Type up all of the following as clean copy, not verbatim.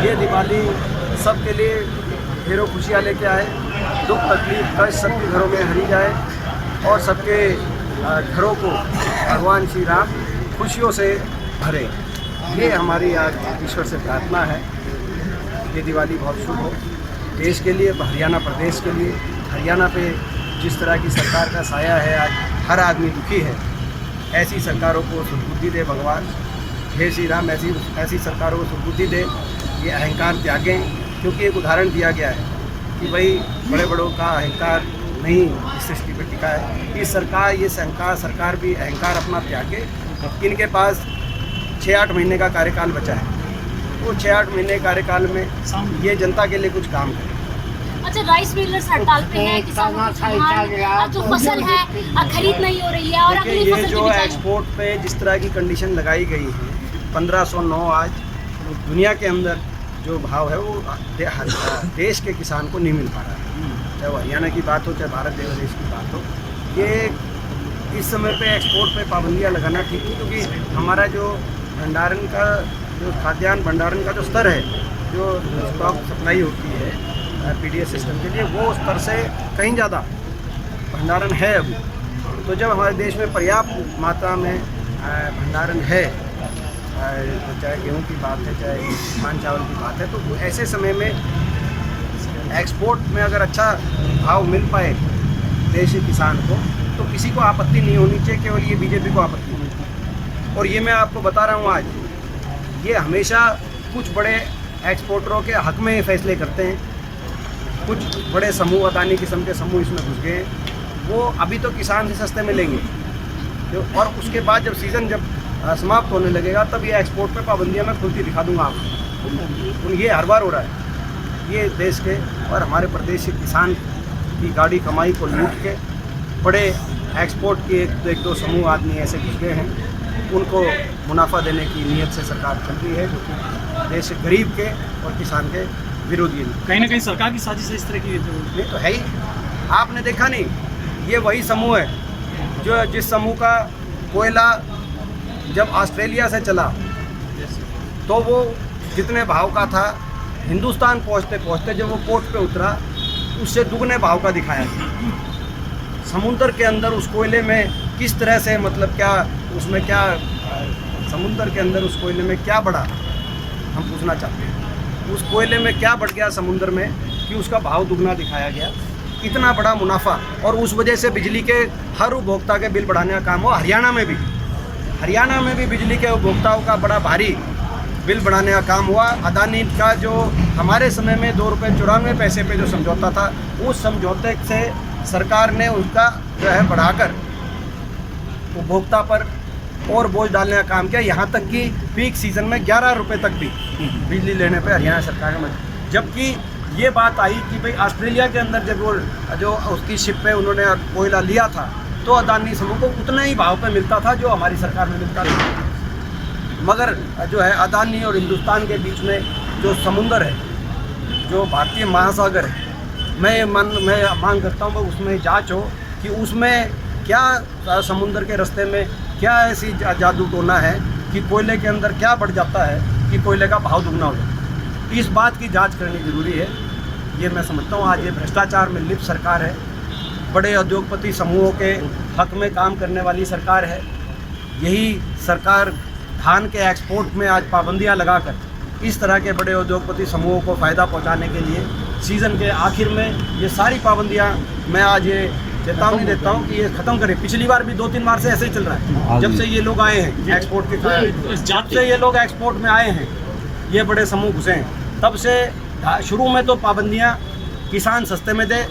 ये दिवाली सबके लिए ढेरों खुशियाँ लेके आए, दुख तकलीफ कष्ट सबके घरों में हरी जाए और सबके घरों को भगवान श्री राम खुशियों से भरे। ये हमारी आज ईश्वर से प्रार्थना है। ये दिवाली बहुत शुभ हो देश के लिए, हरियाणा प्रदेश के लिए। हरियाणा पे जिस तरह की सरकार का साया है, आज हर आदमी दुखी है। ऐसी सरकारों को सुबुद्धि दे भगवान, हे श्री राम, ऐसी सरकारों को सुबुद्धि दे, ये अहंकार त्यागें। क्योंकि एक उदाहरण दिया गया है कि भाई बड़े बड़ों का अहंकार नहीं इस सृष्टि पर टिका है। ये सरकार भी अहंकार अपना त्यागे। इनके पास 6-8 महीने का कार्यकाल बचा है, वो 6-8 महीने कार्यकाल में ये जनता के लिए कुछ काम करें। अच्छा, राइस मिलर्स हड़ताल पे हैं, किसानों की जो फसल है खरीद नहीं हो रही है और अगली फसल जो एक्सपोर्ट पे जिस तरह की कंडीशन लगाई गई है 1509, आज दुनिया के अंदर जो भाव है वो देश के किसान को नहीं मिल पा रहा है। चाहे वो हरियाणा की बात हो, चाहे भारत देश की बात हो, ये इस समय पे एक्सपोर्ट पे पाबंदियां लगाना ठीक नहीं। क्योंकि हमारा जो भंडारण का जो खाद्यान्न भंडारण का जो स्तर है, जो स्टॉक सप्लाई होती है पीडीएस सिस्टम के लिए, वो स्तर से कहीं ज़्यादा भंडारण है अभी। तो जब हमारे देश में पर्याप्त मात्रा में भंडारण है, तो चाहे गेहूं की बात है, चाहे धान चावल की बात है, तो ऐसे समय में एक्सपोर्ट में अगर अच्छा भाव मिल पाए देश के किसान को, तो किसी को आपत्ति नहीं होनी चाहिए। केवल ये बीजेपी को आपत्ति होनी चाहिए। और ये मैं आपको बता रहा हूँ, आज ये हमेशा कुछ बड़े एक्सपोर्टरों के हक में फैसले करते हैं। कुछ बड़े समूह, अदानी किस्म के समूह इसमें घुस गए, वो अभी तो किसान से सस्ते में लेंगे, और उसके बाद जब सीज़न समाप्त होने लगेगा तब ये एक्सपोर्ट पे पाबंदियां मैं खुलती दिखा दूंगा आपको। ये हर बार हो रहा है। ये देश के और हमारे प्रदेश के किसान की गाड़ी कमाई को लूट के बड़े एक्सपोर्ट के एक दो समूह आदमी ऐसे घुस गए हैं, उनको मुनाफा देने की नीयत से सरकार चल रही है, जो कि देश के गरीब के और किसान के विरोधी है। कहीं ना कहीं सरकार की साजिश है इस तरह की। नहीं तो है ही, आपने देखा नहीं, ये वही समूह है जो जिस समूह का कोयला जब ऑस्ट्रेलिया से चला तो वो जितने भाव का था, हिंदुस्तान पहुंचते पहुंचते जब वो पोर्ट पे उतरा उससे दुगने भाव का दिखाया। समुद्र के अंदर उस कोयले में किस तरह से, मतलब क्या उसमें क्या समुद्र के अंदर उस कोयले में क्या बढ़ा, हम पूछना चाहते हैं। उस कोयले में क्या बढ़ गया समुद्र में कि उसका भाव दुगना दिखाया गया। इतना बड़ा मुनाफा, और उस वजह से बिजली के हर उपभोक्ता के बिल बढ़ाने का काम हुआ। हरियाणा में भी बिजली के उपभोक्ताओं का बड़ा भारी बिल बढ़ाने का काम हुआ। अदानी का जो हमारे समय में 2 रुपये 94 पैसे पे जो समझौता था, उस समझौते से सरकार ने उसका जो है बढ़ाकर उपभोक्ता पर और बोझ डालने का काम किया। यहाँ तक कि पीक सीज़न में 11 रुपये तक भी बिजली लेने पे हरियाणा सरकार ने, जबकि ये बात आई कि भाई ऑस्ट्रेलिया के अंदर जब वो जो उसकी शिप पे उन्होंने कोयला लिया था तो अदानी समूह को उतना ही भाव पे मिलता था जो हमारी सरकार में मिलता था। मगर जो है अदानी और हिंदुस्तान के बीच में जो समुंदर है, जो भारतीय महासागर है, मैं मांग करता हूँ उसमें जांच हो कि उसमें क्या समुंदर के रास्ते में क्या ऐसी जादू टोना है कि कोयले के अंदर क्या बढ़ जाता है कि कोयले का भाव दुगना हो जाता है। इस बात की जांच करनी जरूरी है। ये मैं समझता हूँ आज ये भ्रष्टाचार में लिप्त सरकार है, बड़े उद्योगपति समूहों के हक में काम करने वाली सरकार है। यही सरकार धान के एक्सपोर्ट में आज पाबंदियां लगाकर इस तरह के बड़े उद्योगपति समूहों को फ़ायदा पहुंचाने के लिए सीज़न के आखिर में ये सारी पाबंदियां, मैं आज ये चेतावनी देता हूं कि ये ख़त्म करें। पिछली बार भी 2-3 बार से ऐसे ही चल रहा है। जब से ये लोग आए हैं एक्सपोर्ट के, जब से ये लोग एक्सपोर्ट में आए हैं, ये बड़े समूह घुसे हैं, तब से शुरू में तो पाबंदियाँ किसान सस्ते में दे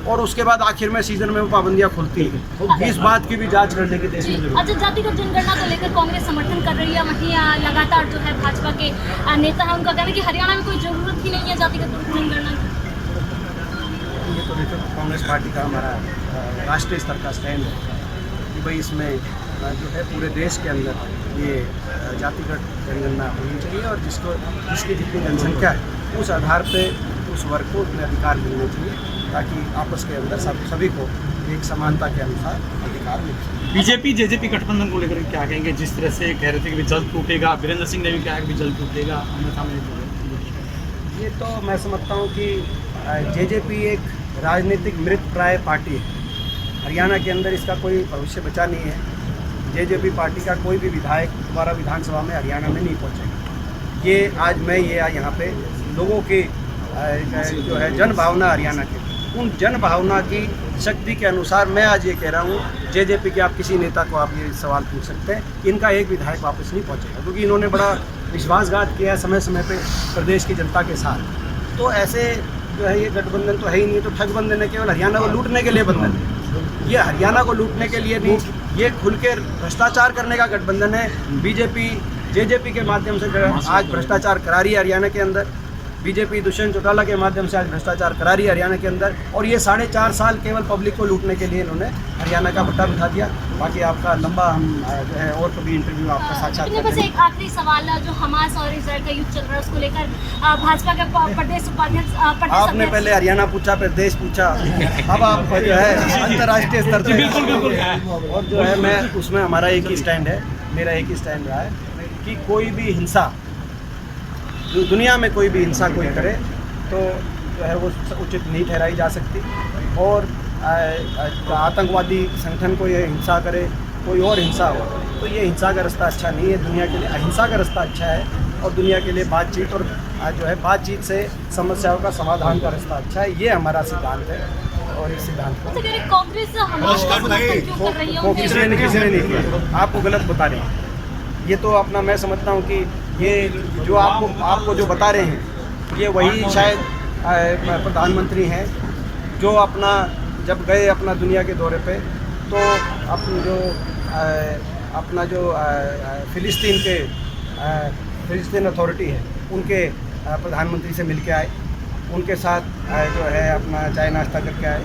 और उसके बाद आखिर में सीजन में वो पाबंदियां खुलती हैं। इस बात की भी जांच करने की देश में जरूरत है। अच्छा, जातिगत जनगणना को लेकर कांग्रेस समर्थन कर रही है, वहीं लगातार जो है भाजपा के नेता हैं, उनका कहना है कि हरियाणा में कोई ज़रूरत ही नहीं है जातिगत जनगणना की। ये तो देखो कांग्रेस पार्टी का हमारा राष्ट्रीय स्तर का स्टैंड है कि भाई इसमें जो है पूरे देश के अंदर ये जातिगत जनगणना होनी चाहिए और जिसकी जितनी जनसंख्या है उस आधार पे उस वर्ग को उतने अधिकार मिलने चाहिए ताकि आपस के अंदर सभी को एक समानता के अनुसार अधिकार सरकार मिल सकती बीजेपी जेजेपी गठबंधन को लेकर क्या कहेंगे? जिस तरह से कह रहे थे कि भी जल्द टूटेगा, वीरेंद्र सिंह ने भी कहा कि भी जल्द टूटेगा, अन्यथा में है। ये तो मैं समझता हूँ कि जेजेपी एक राजनीतिक मृत प्राय पार्टी है। हरियाणा के अंदर इसका कोई भविष्य बचा नहीं है। जेजेपी पार्टी का कोई भी विधायक दोबारा विधानसभा में हरियाणा में नहीं पहुंचेगा। ये आज मैं यहाँ पे लोगों की जो है जन भावना हरियाणा के, उन जन भावना की शक्ति के अनुसार मैं आज ये कह रहा हूँ, जेजेपी के आप किसी नेता को आप ये सवाल पूछ सकते हैं, इनका एक विधायक वापस नहीं पहुंचेगा, क्योंकि इन्होंने बड़ा विश्वासघात किया समय समय पे प्रदेश की जनता के साथ। तो ऐसे जो है ये गठबंधन तो है ही नहीं, तो ठगबंधन है, केवल हरियाणा को लूटने के लिए बंधन है। ये हरियाणा को लूटने के लिए नहीं, ये खुल के भ्रष्टाचार करने का गठबंधन है। बीजेपी जेजेपी के माध्यम से आज भ्रष्टाचार करा रही है हरियाणा के अंदर। बीजेपी दुष्यंत चौटाला के माध्यम से आज भ्रष्टाचार करा रही है हरियाणा के अंदर, और ये 4.5 साल केवल पब्लिक को लूटने के लिए इन्होंने हरियाणा का पट्टा बिठा दिया। बाकी आपका लंबा हम जो है और कभी इंटरव्यू आपका साक्षात्कार बस एक आखिरी सवाल, जो हमास और इजराइल का युद्ध चल रहा है उसको लेकर भाजपा के प्रदेश उपाध्यक्ष आपने पहले हरियाणा पूछा, प्रदेश पूछा, अब आप जो है अंतर्राष्ट्रीय स्तर पर, और जो है मैं उसमें हमारा एक ही स्टैंड है, मेरा एक ही स्टैंड रहा है कि कोई भी हिंसा, जो दुनिया में कोई भी हिंसा कोई करे तो जो है वो उचित नहीं ठहराई जा सकती। और आतंकवादी संगठन को ये हिंसा करे, कोई और हिंसा हो, तो ये हिंसा का रास्ता अच्छा नहीं है दुनिया के लिए। अहिंसा का रास्ता अच्छा है, और दुनिया के लिए बातचीत और जो है बातचीत से समस्याओं का समाधान का रास्ता अच्छा है। ये हमारा सिद्धांत है, और इस सिद्धांत को कांग्रेस किसी ने नहीं किया, आपको गलत बता रहे हैं। ये तो अपना मैं समझता हूँ कि ये जो आपको जो बता रहे हैं, ये वही शायद प्रधानमंत्री हैं जो अपना जब गए अपना दुनिया के दौरे पे, तो अपना जो फिलिस्तीन अथॉरिटी है उनके प्रधानमंत्री से मिल के आए, उनके साथ जो है अपना चाय नाश्ता करके आए।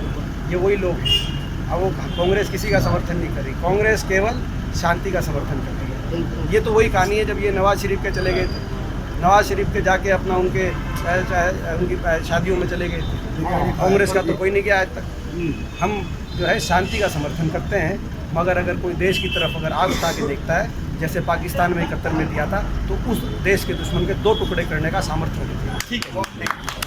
ये वही लोग हैं। अब वो कांग्रेस किसी का समर्थन नहीं कर रही, कांग्रेस केवल शांति का समर्थन कर रही है। ये तो वही कहानी है जब ये नवाज शरीफ के चले गए थे, नवाज शरीफ के जाके अपना उनकी शादियों में चले गए थे। कांग्रेस का तो कोई नहीं गया आज तक। हम जो है शांति का समर्थन करते हैं, मगर अगर कोई देश की तरफ अगर आग उठा के देखता है, जैसे पाकिस्तान में 71 में दिया था, तो उस देश के दुश्मन के 2 टुकड़े करने का सामर्थ्य होना चाहिए। ठीक है।